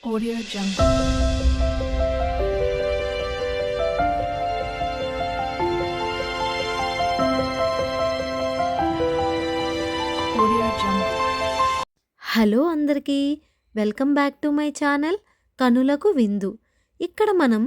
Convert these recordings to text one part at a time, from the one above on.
Audio Jungle. Audio Jungle. Hello అందరికీ welcome back to my channel కనులకు విందు. ఇక్కడ మనం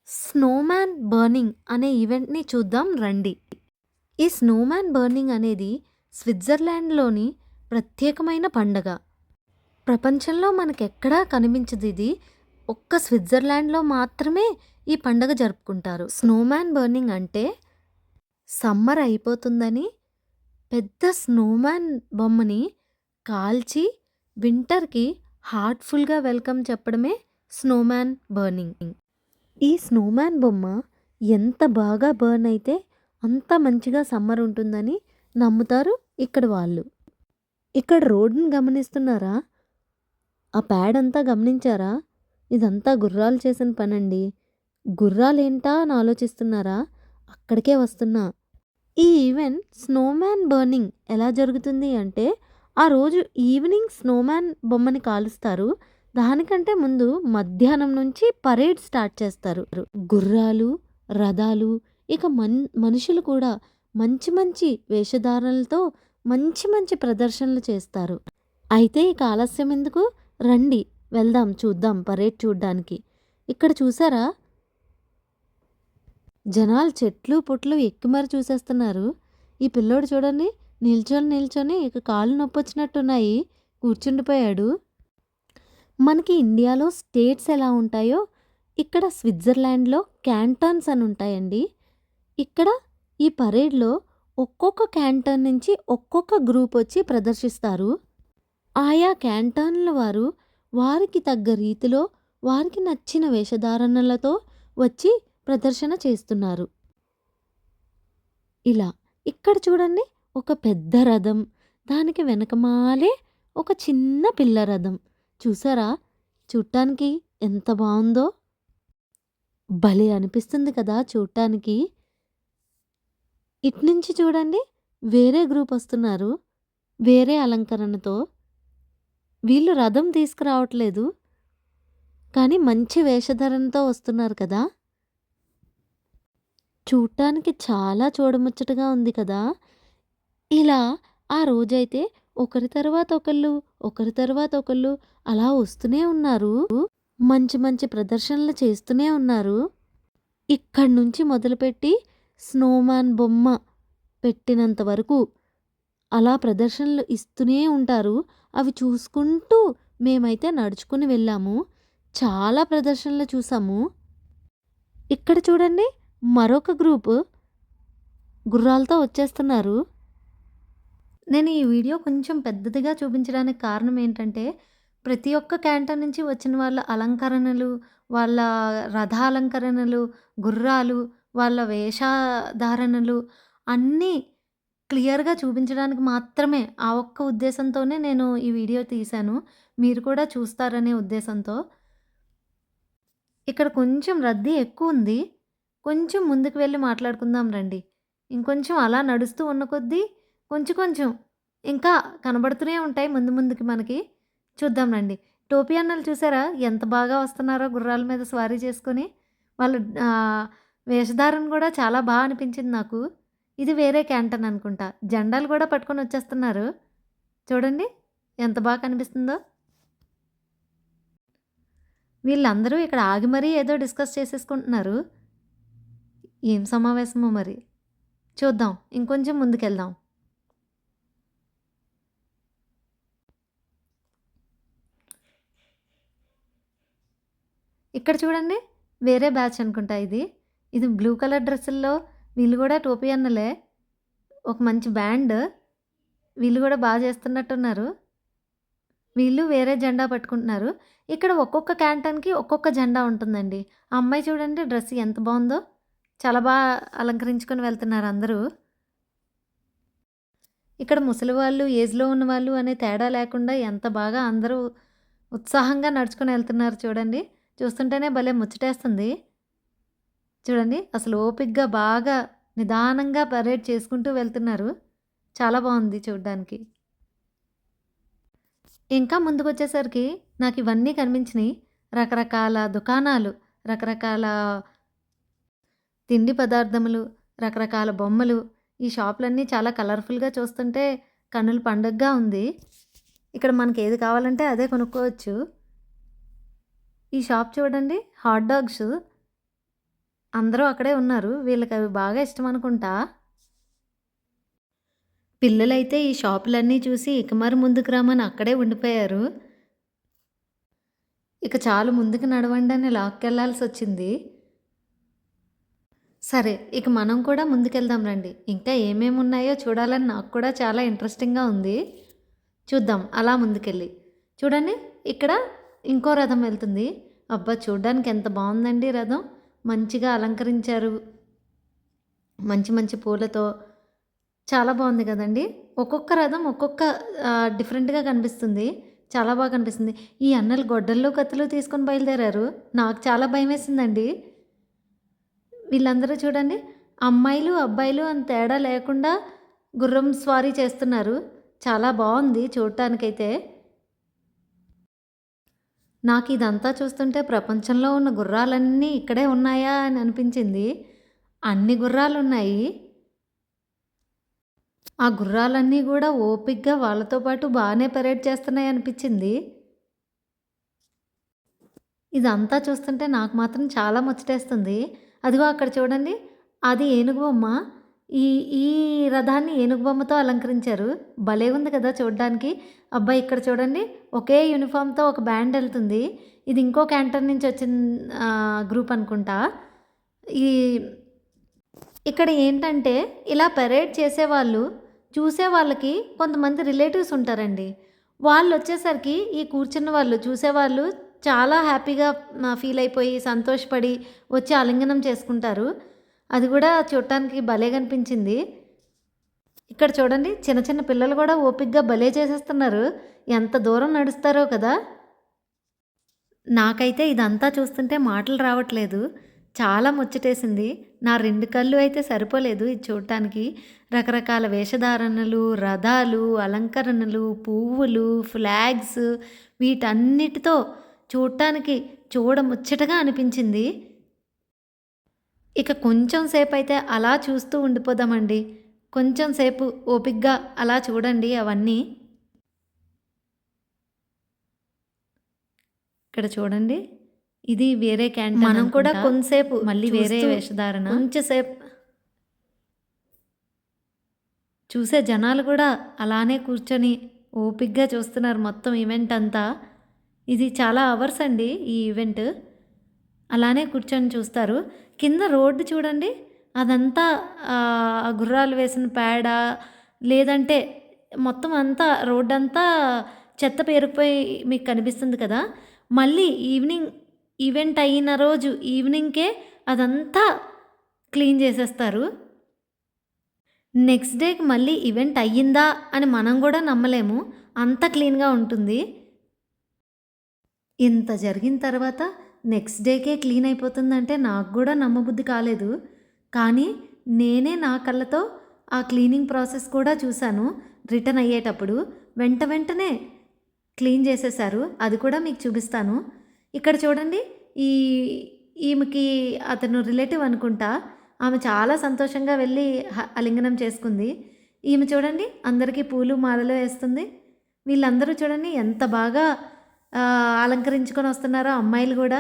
స్నోమ్యాన్ బర్నింగ్ అనే ఈవెంట్ని చూద్దాం రండి. ఈ స్నోమ్యాన్ బర్నింగ్ అనేది స్విట్జర్లాండ్లోని ప్రత్యేకమైన పండగ. ప్రపంచంలో మనకెక్కడా కనిపించదు ఇది. ఒక్క స్విట్జర్లాండ్లో మాత్రమే ఈ పండగ జరుపుకుంటారు. స్నోమ్యాన్ బర్నింగ్ అంటే సమ్మర్ అయిపోతుందని పెద్ద స్నోమ్యాన్ బొమ్మని కాల్చి వింటర్కి హార్ట్ఫుల్గా వెల్కమ్ చెప్పడమే స్నోమ్యాన్ బర్నింగ్. ఈ స్నోమ్యాన్ బొమ్మ ఎంత బాగా బర్న్ అయితే అంత మంచిగా సమ్మర్ ఉంటుందని నమ్ముతారు ఇక్కడ వాళ్ళు. ఇక్కడ రోడ్డుని గమనిస్తున్నారా? ఆ ప్యాడ్ అంతా గమనించారా? ఇదంతా గుర్రాలు చేసిన పనండి. గుర్రాలేంటా అని ఆలోచిస్తున్నారా? అక్కడికే వస్తున్నా. ఈ ఈవెంట్ స్నోమ్యాన్ బర్నింగ్ ఎలా జరుగుతుంది అంటే ఆ రోజు ఈవినింగ్ స్నోమ్యాన్ బొమ్మని కాలుస్తారు. దానికంటే ముందు మధ్యాహ్నం నుంచి పరేడ్ స్టార్ట్ చేస్తారు. గుర్రాలు, రథాలు, ఇక మనుషులు కూడా మంచి మంచి వేషధారణలతో మంచి మంచి ప్రదర్శనలు చేస్తారు. అయితే ఇక ఆలస్యం ఎందుకు, రండి వెళ్దాం, చూద్దాం పరేడ్ చూడ్డానికి. ఇక్కడ చూసారా, జనాలు చెట్లు పుట్లు ఎక్కి మరి చూసేస్తున్నారు. ఈ పిల్లోడు చూడండి, నిల్చొని ఇక కాళ్ళు నొప్పొచ్చినట్టున్నాయి కూర్చుండిపోయాడు. మనకి ఇండియాలో స్టేట్స్ ఎలా ఉంటాయో ఇక్కడ స్విట్జర్లాండ్లో క్యాంటన్స్ అని ఉంటాయండి. ఇక్కడ ఈ పరేడ్లో ఒక్కొక్క క్యాంటన్ నుంచి ఒక్కొక్క గ్రూప్ వచ్చి ప్రదర్శిస్తారు. ఆయా క్యాంటన్ల వారు వారికి తగ్గ రీతిలో వారికి నచ్చిన వేషధారణలతో వచ్చి ప్రదర్శన చేస్తున్నారు. ఇలా ఇక్కడ చూడండి, ఒక పెద్ద రథం, దానికి వెనకమాలే ఒక చిన్న పిల్ల రథం. చూసారా, చూడటానికి ఎంత బాగుందో, భలే అనిపిస్తుంది కదా చూడటానికి. ఇట్నుంచి చూడండి, వేరే గ్రూప్ వస్తున్నారు వేరే అలంకరణతో. వీళ్ళు రథం తీసుకురావట్లేదు కానీ మంచి వేషధారణతో వస్తున్నారు కదా. చూడటానికి చాలా చూడముచ్చటగా ఉంది కదా. ఇలా ఆ రోజైతే ఒకరి తర్వాత ఒకళ్ళు అలా వస్తూనే ఉన్నారు. మంచి మంచి ప్రదర్శనలు చేస్తూనే ఉన్నారు. ఇక్కడి నుంచి మొదలుపెట్టి స్నోమ్యాన్ బొమ్మ పెట్టినంత వరకు అలా ప్రదర్శనలు ఇస్తూనే ఉంటారు. అవి చూసుకుంటూ మేమైతే నడుచుకుని వెళ్ళాము. చాలా ప్రదర్శనలు చూసాము. ఇక్కడ చూడండి, మరొక గ్రూపు గుర్రాలతో వచ్చేస్తున్నారు. నేను ఈ వీడియో కొంచెం పెద్దదిగా చూపించడానికి కారణం ఏంటంటే, ప్రతి ఒక్క క్యాంటన్ నుంచి వచ్చిన వాళ్ళ అలంకరణలు, వాళ్ళ రథాలంకరణలు, గుర్రాలు, వాళ్ళ వేషధారణలు అన్నీ క్లియర్గా చూపించడానికి మాత్రమే, ఆ ఒక్క ఉద్దేశంతోనే నేను ఈ వీడియో తీశాను. మీరు కూడా చూస్తారనే ఉద్దేశంతో. ఇక్కడ కొంచెం రద్దీ ఎక్కువ ఉంది. కొంచెం ముందుకు వెళ్ళి మాట్లాడుకుందాం రండి. ఇంకొంచెం అలా నడుస్తూ ఉన్న కొద్దీ కొంచెం ఇంకా కనబడుతూనే ఉంటాయి ముందుకి మనకి. చూద్దాం రండి. టోపీ అన్నలు చూసారా ఎంత బాగా వస్తున్నారో గుర్రాల మీద స్వారీ చేసుకొని. వాళ్ళ వేషధారణ కూడా చాలా బాగా అనిపించింది నాకు. ఇది వేరే క్యాంటన్ అనుకుంటా. జెండాలు కూడా పట్టుకొని వచ్చేస్తున్నారు. చూడండి ఎంత బాగా కనిపిస్తుందో. వీళ్ళందరూ ఇక్కడ ఆగి మరీ ఏదో డిస్కస్ చేసేసుకుంటున్నారు. ఏం సమావేశమో మరి, చూద్దాం, ఇంకొంచెం ముందుకెళ్దాం. ఇక్కడ చూడండి, వేరే బ్యాచ్ అనుకుంటా ఇది. ఇది బ్లూ కలర్ డ్రెస్సుల్లో వీళ్ళు కూడా టోపీ అన్నలే. ఒక మంచి బ్యాండ్, వీళ్ళు కూడా బాగా చేస్తున్నట్టున్నారు. వీళ్ళు వేరే జెండా పట్టుకుంటున్నారు. ఇక్కడ ఒక్కొక్క క్యాంటన్కి ఒక్కొక్క జెండా ఉంటుందండి. ఆ అమ్మాయి చూడండి, డ్రెస్ ఎంత బాగుందో, చాలా బాగా అలంకరించుకొని వెళ్తున్నారు అందరూ. ఇక్కడ ముసలి వాళ్ళు, ఏజ్లో ఉన్న వాళ్ళు అనే తేడా లేకుండా ఎంత బాగా అందరూ ఉత్సాహంగా నడుచుకొని వెళ్తున్నారు చూడండి. చూస్తుంటేనే భలే ముచ్చటేస్తుంది. చూడండి, అసలు ఓపికగా బాగా నిదానంగా పరేడ్ చేసుకుంటూ వెళ్తున్నారు. చాలా బాగుంది చూడ్డానికి. ఇంకా ముందుకొచ్చేసరికి నాకు ఇవన్నీ కనిపించినాయి. రకరకాల దుకాణాలు, రకరకాల తిండి పదార్థములు, రకరకాల బొమ్మలు. ఈ షాపులన్నీ చాలా కలర్‌ఫుల్‌గా చూస్తుంటే కన్నుల పండుగగా ఉంది. ఇక్కడ మనకేది కావాలంటే అదే కొనుక్కోవచ్చు. ఈ షాప్ చూడండి, హాట్ డాగ్స్. అందరూ అక్కడే ఉన్నారు. వీళ్ళకవి బాగా ఇష్టమనుకుంటా. పిల్లలైతే ఈ షాపులన్నీ చూసి ఇక మరి ముందుకు రమ్మని అక్కడే ఉండిపోయారు. ఇక చాలు ముందుకు నడవండని లాక్కెళ్ళాల్సొచ్చింది. సరే, ఇక మనం కూడా ముందుకెళ్దాం రండి. ఇంకా ఏమేమున్నాయో చూడాలని నాకు కూడా చాలా ఇంట్రెస్టింగ్‌గా ఉంది. చూద్దాం అలా ముందుకెళ్ళి. చూడండి, ఇక్కడ ఇంకో రథం వెళ్తుంది. అబ్బా! చూడ్డానికి ఎంత బావుందండి రథం. మంచిగా అలంకరించారు. మంచి మంచి పూలతో. చాలా బావుంది గదండీ! ఒక్కొక్క రథం ఒక్కొక్క డిఫరెంట్‌గా కనిపిస్తుంది. చాలా బాగా కనిపిస్తుంది. ఈ అన్నలు గొడ్డళ్ళు, కత్తులు తీసుకొని బయలుదేరారు. నాకు చాలా భయమేసిందండి. వీళ్ళందరూ చూడండి, అమ్మాయిలు, అబ్బాయిలు అని తేడా లేకుండా గుర్రం స్వారీ చేస్తున్నారు. చాలా బావుంది చూడటానికైతే. నాకిదంతా చూస్తుంటే ప్రపంచంలో ఉన్న గుర్రాలన్నీ ఇక్కడే ఉన్నాయా అని అనిపించింది. అన్ని గుర్రాలున్నాయి. ఆ గుర్రాలన్నీ గూడా ఓపికగా వాళ్ళతో పాటు బానే పరేడ్ చేస్తున్నాయనిపిచ్చింది. ఇదంతా చూస్తుంటే నాకు మాత్రం చాలా ముచ్చటేస్తుంది. అదిగో అక్కడ చూడండి, అది ఏనుగు బొమ్మ. ఈ ఈ రథాన్ని ఏనుగు బొమ్మతో అలంకరించారు. భలే ఉంది కదా చూడ్డానికి. అబ్బా! ఇక్కడ చూడండి, ఒకే యూనిఫామ్‌తో ఒక బ్యాండ్ ఎళ్తుంది. ఇది ఇంకో క్యాంటన్ నుంచి వచ్చిన గ్రూప్ అనుకుంటా. ఈ ఇక్కడ ఏంటంటే, ఇలా పరేడ్ చేసేవాళ్ళు, చూసే వాళ్ళకి కొంతమంది రిలేటివ్స్ ఉంటారండి. వాళ్ళొచ్చేసరికి ఈ కూర్చున్న వాళ్ళు, చూసేవాళ్ళు చాలా హ్యాపీగా ఫీల్ అయిపోయి, సంతోషపడి వచ్చి ఆలింగనం చేసుకుంటారు. అది కూడా చూడటానికి భలే కనిపించింది. ఇక్కడ చూడండి, చిన్న చిన్న పిల్లలు కూడా ఓపికగా భలే చేసేస్తున్నారు. ఎంత దూరం నడుస్తారో కదా! నాకైతే ఇదంతా చూస్తుంటే మాటలు రావట్లేదు. చాలా ముచ్చటేసింది. నా 2 కళ్ళు అయితే సరిపోలేదు ఇది చూడటానికి. రకరకాల వేషధారణలు, రథాలు, అలంకరణలు, పువ్వులు, ఫ్లాగ్స్ వీటన్నిటితో చూడటానికి చూడముచ్చటగా అనిపించింది. ఇక కొంచెం సేపయితే అలా చూస్తూ ఉండిపోదామండి. కొంచెం సేపు ఓపికగా అలా చూడండి అవన్నీ. ఇక్కడ చూడండి, ఇది వేరే క్యాంటీన్ మనం కూడా అనుకుంటా. కొంతసేపు మళ్ళీ వేరే వేషధారణ. కొంచెం సేపు చూసే జనాలు కూడా అలానే కూర్చొని ఓపికగా చూస్తున్నారు మొత్తం ఈవెంట్ అంతా. ఇది చాలా అవర్స్ అండి ఈ ఈవెంట్. అలానే కూర్చొని చూస్తారు. కింద రోడ్డు చూడండి, అదంతా గుర్రాలు వేసిన పేడ, లేదంటే మొత్తం అంతా రోడ్డంతా చెత్త పేరుకుపోయి మీకు కనిపిస్తుంది కదా! మళ్ళీ ఈవినింగ్ ఈవెంట్ అయిన రోజు ఈవినింగ్‌కే అదంతా క్లీన్ చేసేస్తారు. నెక్స్ట్ డేకి మళ్ళీ ఈవెంట్ అయ్యిందా అని మనం కూడా నమ్మలేము. అంత క్లీన్‌గా ఉంటుంది. ఇంత జరిగిన తర్వాత నెక్స్ట్ డేకే క్లీన్ అయిపోతుందంటే నాకు కూడా నమ్మబుద్ధి కాలేదు. కానీ నేనే నా కళ్ళతో ఆ క్లీనింగ్ ప్రాసెస్ కూడా చూశాను. రిటర్న్ అయ్యేటప్పుడు వెంటనే క్లీన్ చేసేశారు. అది కూడా మీకు చూపిస్తాను. ఇక్కడ చూడండి, ఈమెకి అతను రిలేటివ్ అనుకుంటా. ఆమె చాలా సంతోషంగా వెళ్ళి ఆలింగనం చేసుకుంది. ఈమె చూడండి, అందరికీ పూలు మాలలు వేస్తుంది. వీళ్ళందరూ చూడండి ఎంత బాగా అలంకరించుకొని వస్తున్నారో. అమ్మాయిలు కూడా,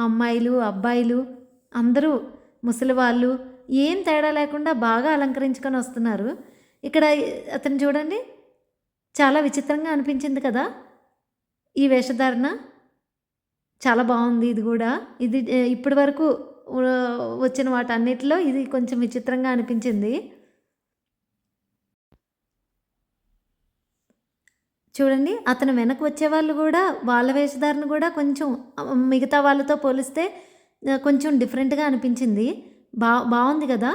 అమ్మాయిలు, అబ్బాయిలు అందరూ, ముసలివాళ్ళు ఏం తేడా లేకుండా బాగా అలంకరించుకొని వస్తున్నారు. ఇక్కడ అతను చూడండి, చాలా విచిత్రంగా అనిపించింది కదా ఈ వేషధారణ. చాలా బాగుంది ఇది కూడా. ఇది ఇప్పటి వరకు వచ్చిన వాటన్నిటిలో ఇది కొంచెం విచిత్రంగా అనిపించింది. చూడండి, అతను వెనక వచ్చేవాళ్ళు కూడా వాళ్ళ వేషధారణ కూడా కొంచెం మిగతా వాళ్ళతో పోలిస్తే కొంచెం డిఫరెంట్గా అనిపించింది. బాగుంది కదా!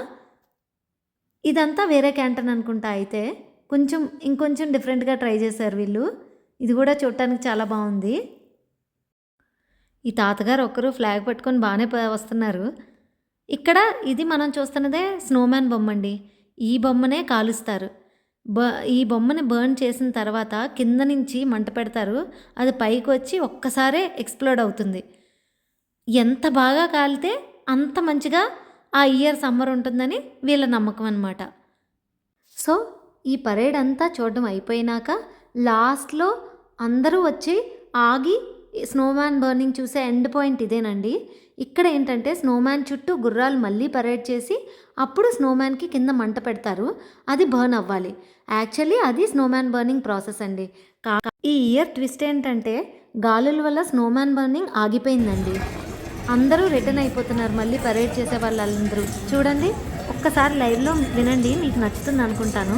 ఇదంతా వేరే క్యాంటీన్ అనుకుంటా. అయితే ఇంకొంచెం డిఫరెంట్గా ట్రై చేశారు వీళ్ళు. ఇది కూడా చూడటానికి చాలా బాగుంది. ఈ తాతగారు ఒక్కరు ఫ్లాగ్ పట్టుకొని బాగానే వస్తున్నారు. ఇక్కడ ఇది మనం చూస్తున్నదే స్నోమ్యాన్ బొమ్మ అండి. ఈ బొమ్మనే కాలుస్తారు. ఈ బొమ్మని బర్న్ చేసిన తర్వాత కింద నుంచి మంట పెడతారు. అది పైకి వచ్చి ఒక్కసారే ఎక్స్‌ప్లోడ్ అవుతుంది. ఎంత బాగా కాలితే అంత మంచిగా ఆ ఇయర్ సమ్మర్ ఉంటుందని వీళ్ళ నమ్మకం అనమాట. సో, ఈ పరేడ్ అంతా చూడడం అయిపోయినాక లాస్ట్‌లో అందరూ వచ్చి ఆగి స్నోమ్యాన్ బర్నింగ్ చూసే ఎండ్ పాయింట్ ఇదేనండి. ఇక్కడ ఏంటంటే స్నోమ్యాన్ చుట్టూ గుర్రాలు మళ్ళీ పరేడ్ చేసి అప్పుడు స్నోమ్యాన్‌కి కింద మంట పెడతారు. అది బర్న్ అవ్వాలి. యాక్చువల్లీ అది స్నోమ్యాన్ బర్నింగ్ ప్రాసెస్ అండి. ఈ ఇయర్ ట్విస్ట్ ఏంటంటే గాలుల వల్ల స్నోమ్యాన్ బర్నింగ్ ఆగిపోయిందండి. అందరూ రిటర్న్ అయిపోతున్నారు మళ్ళీ పరేడ్ చేసే వాళ్ళందరూ. చూడండి ఒక్కసారి లైవ్‌లో వినండి, మీకు నచ్చుతుంది అనుకుంటాను.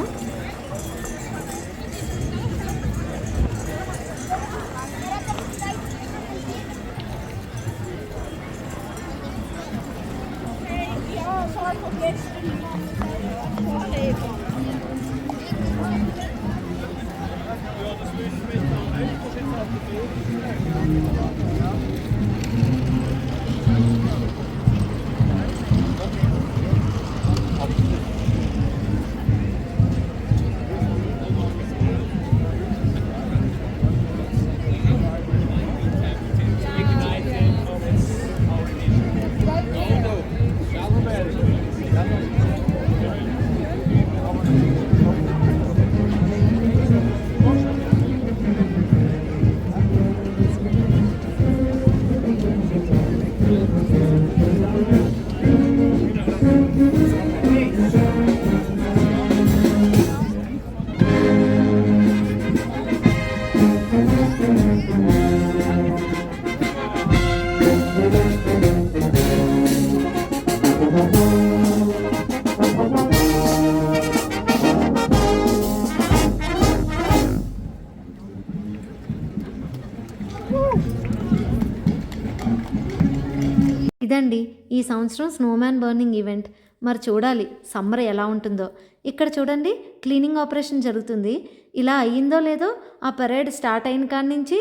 ఇదండి ఈ సంవత్సరం స్నోమ్యాన్ బర్నింగ్ ఈవెంట్. మరి చూడాలి సమ్మర్ ఎలా ఉంటుందో. ఇక్కడ చూడండి క్లీనింగ్ ఆపరేషన్ జరుగుతుంది. ఇలా అయ్యిందో లేదో ఆ పరేడ్ స్టార్ట్ అయిన కాడి నుంచి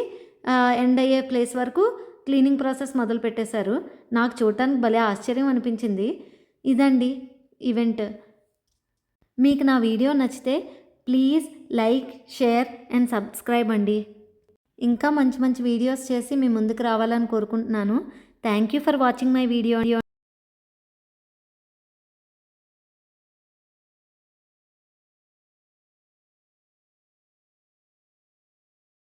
ఎండ్ అయ్యే ప్లేస్ వరకు క్లీనింగ్ ప్రాసెస్ మొదలు పెట్టేశారు. నాకు చూడటానికి భలే ఆశ్చర్యం అనిపించింది. ఇదండి ఈవెంట్. మీకు నా వీడియో నచ్చితే please like, share and subscribe అండి. ఇంకా మంచి మంచి వీడియోస్ చేసి మీ ముందుకు రావాలని కోరుకుంటున్నాను. Thank you for watching my video.